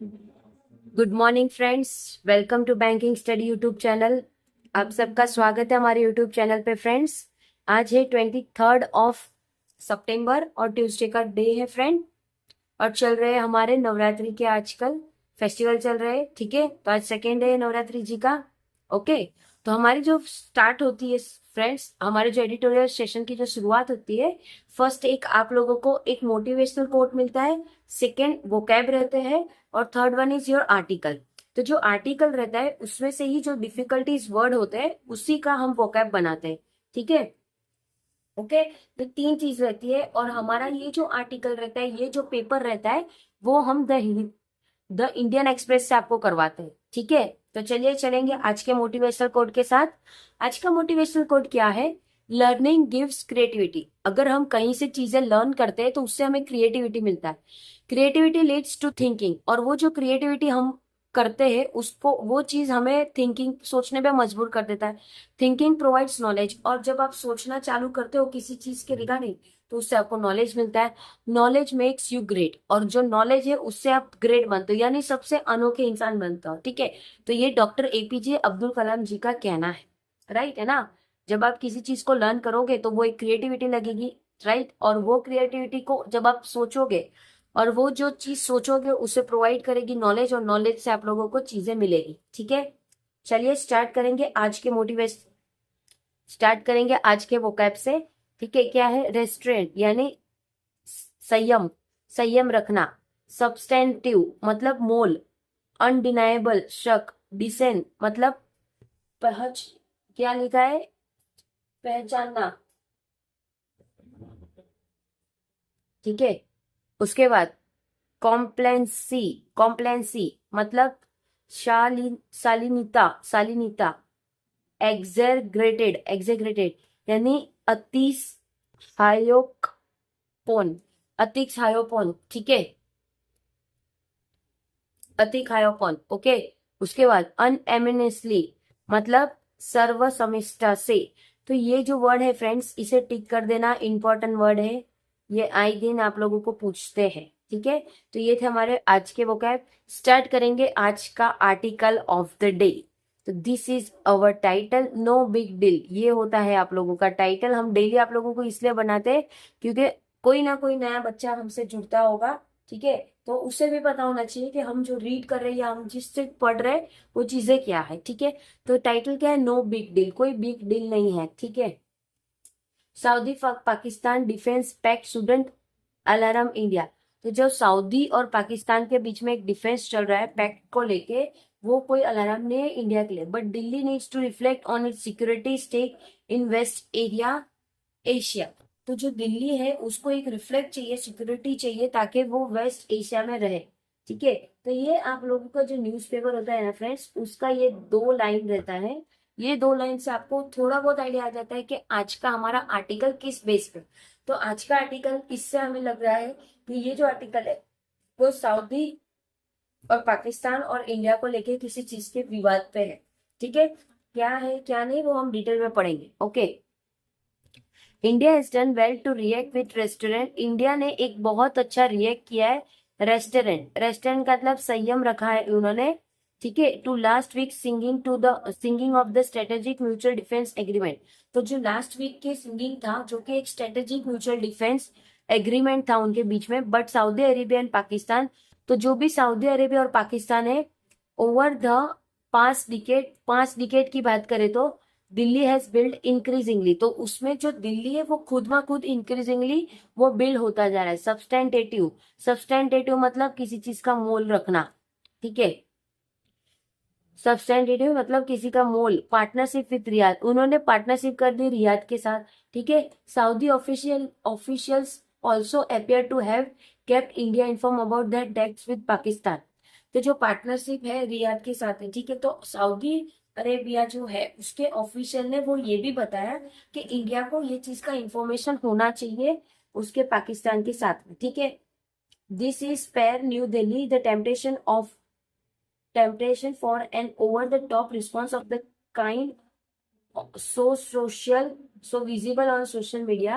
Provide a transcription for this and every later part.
Good morning friends, welcome to banking study YouTube channel. आप सबका स्वागत है हमारे यूट्यूब चैनल पे फ्रेंड्स। आज है 23 सितंबर और ट्यूसडे का डे है फ्रेंड। और चल रहे हैं हमारे नवरात्रि के आजकल फेस्टिवल चल रहे हैं। ठीक है, तो आज सेकेंड डे है नवरात्रि जी का। ओके, तो हमारी जो स्टार्ट होती है फ्रेंड्स, हमारे जो एडिटोरियल सेशन की जो शुरुआत होती है, फर्स्ट एक आप लोगों को एक मोटिवेशनल कोट मिलता है, सेकेंड वोकैब रहते हैं, और third one is your article. तो जो आर्टिकल रहता है उसमें से ही जो डिफिकल्टीज वर्ड होते हैं उसी का हम वोकैब बनाते हैं। ठीक है, ओके। तो तीन चीज रहती है, और हमारा ये जो आर्टिकल रहता है, ये जो पेपर रहता है, वो हम द इंडियन एक्सप्रेस से आपको करवाते हैं। ठीक है, तो चलिए चलेंगे आज के मोटिवेशनल कोड के साथ। आज का मोटिवेशनल कोड क्या है? Learning gives creativity. अगर हम कहीं से चीजें लर्न करते हैं तो उससे हमें क्रिएटिविटी मिलता है। क्रिएटिविटी लीड्स टू थिंकिंग, और वो जो क्रिएटिविटी हम करते हैं उसको, वो चीज हमें थिंकिंग सोचने पे मजबूर कर देता है। थिंकिंग प्रोवाइड्स नॉलेज, और जब आप सोचना चालू करते हो किसी चीज के रिगार्डिंग तो उससे आपको नॉलेज मिलता है। नॉलेज मेक्स यू ग्रेट, और जो नॉलेज है उससे आप ग्रेट बनते हो, यानी सबसे अनोखे इंसान बनते हो। ठीक है, तो ये डॉक्टर एपीजे अब्दुल कलाम जी का कहना है। राइट है ना? जब आप किसी चीज को लर्न करोगे तो वो एक क्रिएटिविटी लगेगी। राइट, और वो क्रिएटिविटी को जब आप सोचोगे, और वो जो चीज सोचोगे उसे प्रोवाइड करेगी नॉलेज, और नॉलेज से आप लोगों को चीजें मिलेगी। ठीक है, चलिए स्टार्ट करेंगे आज के वोकैब से। ठीक है, क्या है? रेस्ट्रेंट यानी संयम, संयम रखना। सब्सटेंटिव मतलब मोल। अनडिनाएबल शक। डिसेंट मतलब पहच, क्या लिखा है? पहचानना। ठीक है, उसके बाद कॉम्प्लेंसी, कॉम्प्लेंसी मतलब शालीनता, शालीनता। एग्जेग्रेटेड, एग्जेग्रेटेड यानी अतिशयोक्ति, अतिशयोपन। ठीक है, अतिशयोपन। ओके, उसके बाद अनएमिनेसली मतलब सर्वसमिष्टा से। तो ये जो वर्ड है फ्रेंड्स, इसे टिक कर देना, इंपॉर्टेंट वर्ड है। ये आए दिन आप लोगों को पूछते हैं। ठीक है, तो ये थे हमारे आज के वोकैब। स्टार्ट करेंगे आज का आर्टिकल ऑफ द डे। तो this is our title, no big deal. ये होता है आप लोगों का टाइटल। हम डेली आप लोगों को इसलिए बनाते हैं क्योंकि कोई ना कोई नया बच्चा हमसे जुड़ता होगा। ठीक है, तो उसे भी पता होना चाहिए कि हम जो रीड कर रहे हैं या हम जिससे पढ़ रहे हैं वो चीजें क्या है। ठीक है, तो टाइटल क्या है? नो बिग डील, कोई बिग डील नहीं है। ठीक है, Saudi Pakistan defence pact shouldn't alarm India. तो जो सऊदी और पाकिस्तान के बीच में एक डिफेंस चल रहा है पैक्ट को लेके, वो कोई अलार्म नहीं है इंडिया के लिए। But Delhi needs to reflect on its security stake in west area Asia. तो जो दिल्ली है उसको एक रिफ्लेक्ट चाहिए, सिक्योरिटी चाहिए, ताकि वो वेस्ट एशिया में रहे। ठीक है, तो ये आप लोगों का जो न्यूज़पेपर होता है ना फ्रेंड्स, उसका ये दो लाइन रहता है। ये दो लाइन से आपको थोड़ा बहुत आइडिया आ जाता है कि आज का हमारा आर्टिकल किस बेस पे। तो आज का आर्टिकल, इससे हमें लग रहा है कि ये जो आर्टिकल है वो सऊदी और पाकिस्तान और इंडिया को लेके किसी चीज के विवाद पे है। ठीक है, क्या है क्या नहीं वो हम डिटेल में पढ़ेंगे। Okay, India has done well to react with restraint. India ने एक बहुत अच्छा रिएक्ट किया है रेस्टोरेंट। रेस्टोरेंट का मतलब संयम रखा है उन्होंने। ठीक है, to last week signing of the strategic mutual defence agreement. तो जो लास्ट वीक के सिंगिंग था, जो कि एक स्ट्रेटेजिक म्यूचुअल डिफेंस एग्रीमेंट था उनके बीच में, but Saudi Arabia and Pakistan. तो जो भी सऊदी अरेबिया और पाकिस्तान है, ओवर द 5 डिकेड, 5 डिकेड की बात करें तो दिल्ली हैज बिल्ड इंक्रीजिंगली। तो उसमें जो दिल्ली है वो खुद ब खुद इंक्रीजिंगली वो बिल्ड होता जा रहा है। सब्सटेंटेटिव, सब्सटेंटेटिव मतलब किसी चीज का मोल रखना। ठीक है, सब्सटेंटेटिव मतलब किसी का मोल। पार्टनरशिप विद रियाद, उन्होंने पार्टनरशिप कर दी रियाद के साथ। ठीक है, Saudi officials also appear to have kept India informed about that dates with Pakistan. तो जो पार्टनरशिप है रियाद के साथ है, ठीक है, तो सऊदी अरेबिया जो है उसके ऑफिशियल ने वो ये भी बताया कि इंडिया को ये चीज का इंफॉर्मेशन होना चाहिए उसके पाकिस्तान के साथ में। ठीक है, this is spare New Delhi the temptation for an over-the-top response of the kind so social, so visible on social media.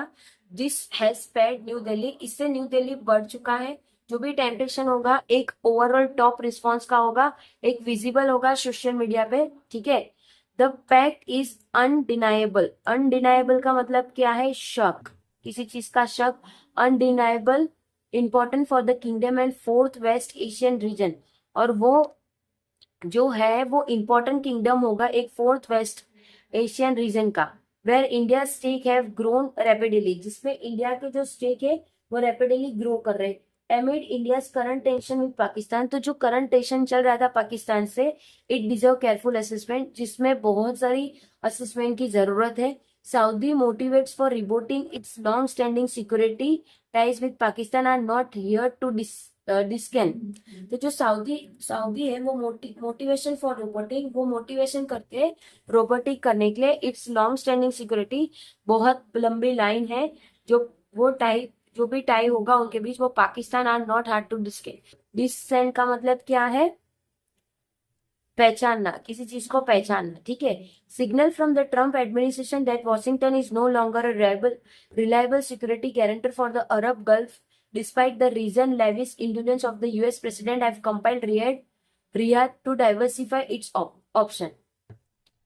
This has spared New Delhi. इससे न्यू दिल्ली बढ़ चुका है जो भी टेम्पटेशन होगा एक ओवरऑल टॉप रिस्पॉन्स का होगा, एक विजिबल होगा सोशल मीडिया पे, ठीक है। The fact is undeniable, undeniable का मतलब क्या है, शक, किसी चीज का शक, undeniable, important for the kingdom and fourth west Asian region, और वो जो है वो इंपॉर्टेंट किंगडम होगा एक फोर्थ वेस्ट एशियन रीजन का, where India stake have grown rapidly, जिसमें इंडिया के जो स्टेक है वो रैपिडली ग्रो कर रहे हैं। एमिड India current tension with Pakistan, तो जो करंट टेंशन चल रहा था पाकिस्तान से, इट डिजर्व केयरफुल असेसमेंट, जिसमें बहुत सारी असेसमेंट की जरूरत है। Saudi motivates for reporting its long standing security ties with Pakistan are not here to discern, तो जो सऊदी सऊदी है वो मोटिवेशन फॉर रोबोटिक, वो मोटिवेशन करते हैं रोबोटिक करने के लिए। इट्स लॉन्ग स्टैंडिंग सिक्योरिटी, बहुत लंबी लाइन है, जो वो टाई, जो भी टाई होगा उनके बीच, वो Pakistan are not hard to discern का मतलब क्या है, पहचानना, किसी चीज को पहचानना, ठीक है। Signal from the Trump administration that Washington is no longer a reliable security guarantor for the Arab Gulf despite the reason lavish indulgence of the US president have compelled Riyadh to diversify its option,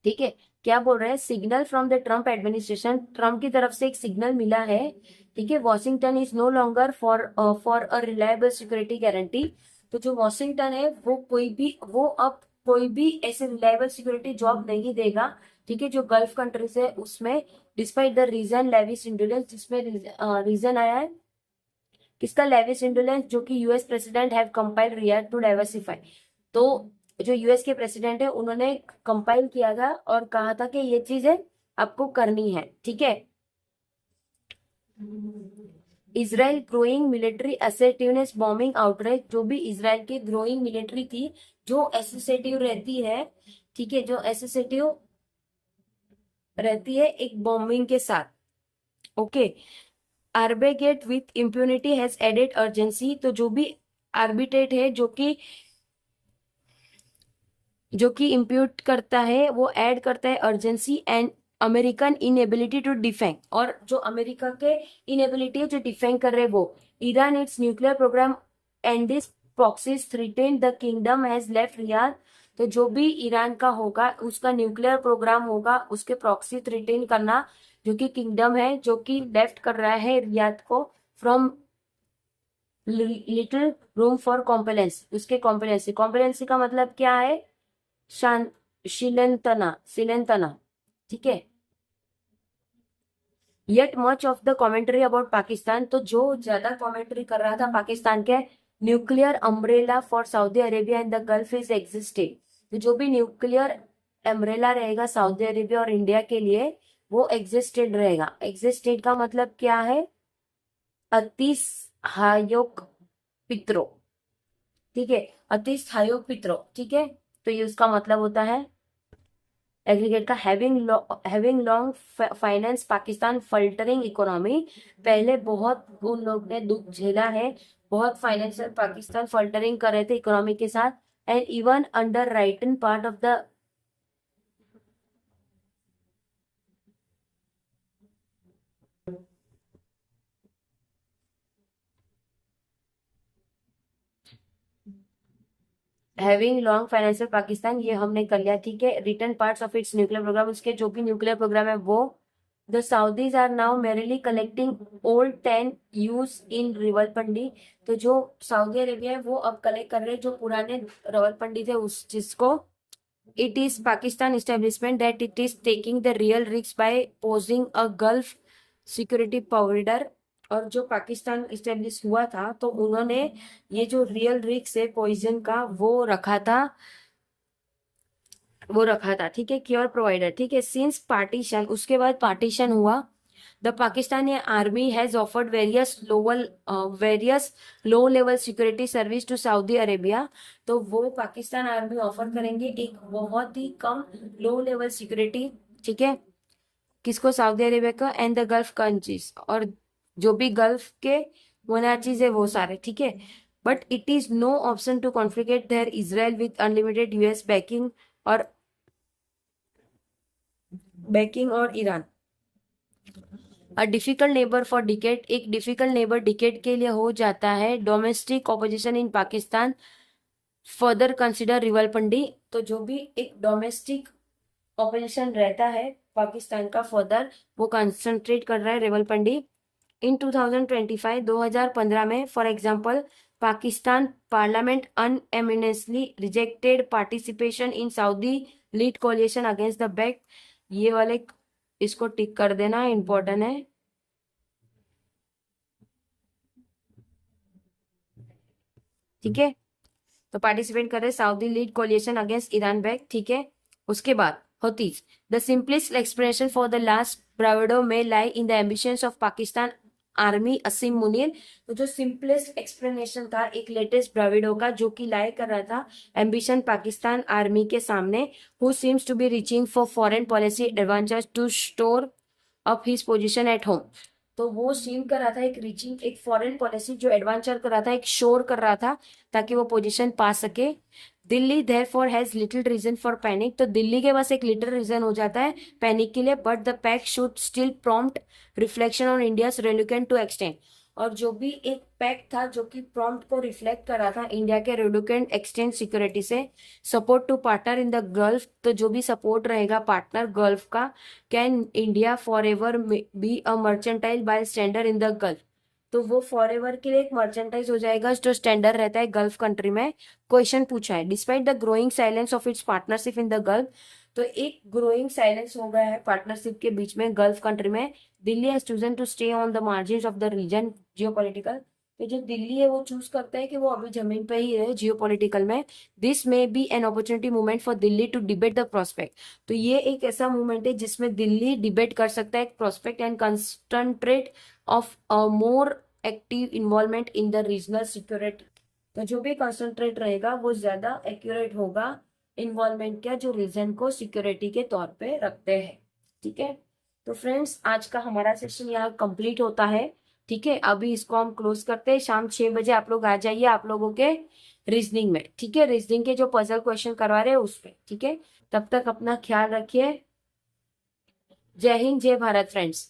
ठीक है। क्या बोल रहे हैं, signal from the Trump administration, Trump की तरफ से एक सिग्नल मिला है, ठीक है। Washington is no longer for a reliable security guarantee, तो जो वॉशिंगटन है वो अब कोई भी ऐसे रिलायबल सिक्योरिटी जॉब नहीं देगा, ठीक है, जो गल्फ कंट्रीज है उसमें, despite the region lavish indolence, जिसमें रीजन आया है किसका, लेविश इंडोलेंस, जो कि US president have compelled Riyadh to diversify, तो जो यूएस के प्रेसिडेंट है उन्होंने कंपाइल किया था और कहा था कि ये चीजें आपको करनी है, ठीक है। Israel growing military assertiveness bombing outrage, जो भी इजराइल की ग्रोइंग मिलिट्री थी जो एसोसिएटिव रहती है, ठीक है, जो एसोसिएटिव रहती है एक बॉम्बिंग के साथ, okay. Arbitrate with impunity has added urgency, तो जो भी आर्बिट्रेट है जो कि इम्प्यूट करता है वो ऐड करता है urgency and American inability to defend, और जो अमेरिका के इनएबिलिटी है जो डिफेंड कर रहे वो, Iran its nuclear programme and this proxies threaten the kingdom has left Riyadh, तो जो भी ईरान का होगा उसका न्यूक्लियर प्रोग्राम होगा, उसके प्रॉक्सी थ्रेटन करना, जो कि किंगडम है जो कि लेफ्ट कर रहा है रियाद को, फ्रॉम लिटिल रूम फॉर कॉम्प्लेंस, उसके कॉम्प्लेंसी, कॉम्प्लेंसी का मतलब क्या है, शान शिलेंतना, ठीक है। Yet much of the commentary about Pakistan, तो जो ज्यादा कॉमेंट्री कर रहा था पाकिस्तान के nuclear umbrella for Saudi Arabia and the gulf is existed, तो जो भी न्यूक्लियर अम्ब्रेला रहेगा सऊदी अरेबिया और इंडिया के लिए वो एग्जिस्टेड रहेगा। एग्जिस्टेड का मतलब क्या है, अतिस हायोग पित्रो, ठीक है, अतिस हायोग पित्रो, ठीक है, तो ये उसका मतलब होता है एग्रीगेट का। Having long finance Pakistan faltering economy, पहले बहुत उन लोग ने दुख झेला है, बहुत फाइनेंशियल पाकिस्तान फल्टरिंग कर रहे थे इकोनॉमी के साथ, and even underwritten part of the having long financial Pakistan, ये हमने कर लिया, ठीक है। Return parts of its nuclear program, उसके जो भी न्यूक्लियर प्रोग्राम है वो। The Saudis are now merely collecting old 10 use in Rawalpindi, तो जो सऊदी अरेबिया है वो अब कलेक्ट कर रहे हैं जो पुराने रावलपिंडी थे उस चीज को। It is Pakistan establishment that it is taking the real risk by posing a Gulf security provider, और जो पाकिस्तान इस्टेब्लिश हुआ था तो उन्होंने ये जो रियल रिस्क है पॉइजन का वो रखा था, ठीक है, क्योर प्रोवाइडर, ठीक है। सिंस पार्टीशन, उसके बाद पार्टीशन हुआ, the Pakistani army has offered various low level security service to Saudi Arabia, तो वो पाकिस्तान आर्मी ऑफर करेंगे एक बहुत ही कम लो लेवल सिक्योरिटी, ठीक है, किसको, सऊदी अरेबिया का, एंड द गल्फ कंट्रीज, और जो भी गल्फ के मोनार्चीज है वो सारे, ठीक है। But it is no option to conflict there Israel with unlimited US backing और Iran, a difficult neighbour for decade, एक डिफिकल्ट नेबर डिकेड के लिए हो जाता है। Domestic opposition in Pakistan further consider Rawalpindi, तो जो भी एक डोमेस्टिक ऑपोजिशन रहता है पाकिस्तान का, फर्दर वो कंसंट्रेट कर रहा है रिवलपिंडी। इन 2025 2015 में for example Pakistan parliament unanimously rejected participation in Saudi lead coalition against the back, ये वाले इसको टिक कर देना, इंपॉर्टेंट है। ठीक है, तो पार्टिसिपेट कर रहे Saudi lead coalition against Iran back. ठीक है, उसके बाद होतीज the simplest explanation for the last bravado में lie in the ambitions of Pakistan army Asim Munir, तो जो सिंपलेस्ट एक्सप्लेनेशन था एक लेटेस्ट ब्राविडो का, जो कि लाई कर रहा था एम्बिशन पाकिस्तान आर्मी के सामने, who seems to be reaching for foreign policy advantage to store up his position at home, तो वो सीम कर रहा था एक रीचिंग, एक फॉरेन पॉलिसी जो एडवांचर कर रहा था, एक शोर कर रहा था ताकि वो पोजीशन पा सके। Delhi therefore has little reason for panic, तो दिल्ली के पास एक लिटिल रीजन हो जाता है पैनिक के लिए, but the pact should still prompt reflection on India's reluctant to extend, और जो भी एक पैक्ट था जो कि प्रॉम्प्ट को रिफ्लेक्ट कर रहा था इंडिया के रेलुकेंट एक्सटेंड सिक्योरिटी से, support to partner in the Gulf, तो जो भी सपोर्ट रहेगा पार्टनर गल्फ का, can India forever be a mercantile bystander in the Gulf, तो वो फॉर एवर के लिए एक मर्चेंटाइज हो जाएगा जो स्टैंडर्ड रहता है गल्फ कंट्री में। क्वेश्चन पूछा है despite the growing silence of its partnership in the Gulf, तो एक ग्रोइंग साइलेंस हो गया है पार्टनरशिप के बीच में गल्फ कंट्री में, Delhi has chosen to stay on the margin of the region geopolitical, तो जो दिल्ली है वो चूज करता है कि वो अभी जमीन पे ही रहे जियोपॉलिटिकल में। This may be an opportunity movement for Delhi to debate the prospect, तो ये एक ऐसा मूवमेंट है जिसमें दिल्ली डिबेट कर सकता है prospect and concentrate of a more active involvement in the regional security, तो जो भी कंसंट्रेट रहेगा वो ज्यादा एक्यूरेट होगा इन्वॉल्वमेंट का जो रीजन को सिक्योरिटी के तौर पे रखते हैं। ठीक है, तो फ्रेंड्स आज का हमारा सेशन यहाँ कंप्लीट होता है। ठीक है, अभी इसको हम क्लोज करते हैं। शाम 6 बजे आप लोग आ जाइए आप लोगों के रीजनिंग में। ठीक है, रीजनिंग के जो पजल क्वेश्चन करवा रहे हैं उस पे। ठीक है, तब तक अपना ख्याल रखिए। जय हिंद, जय भारत फ्रेंड्स।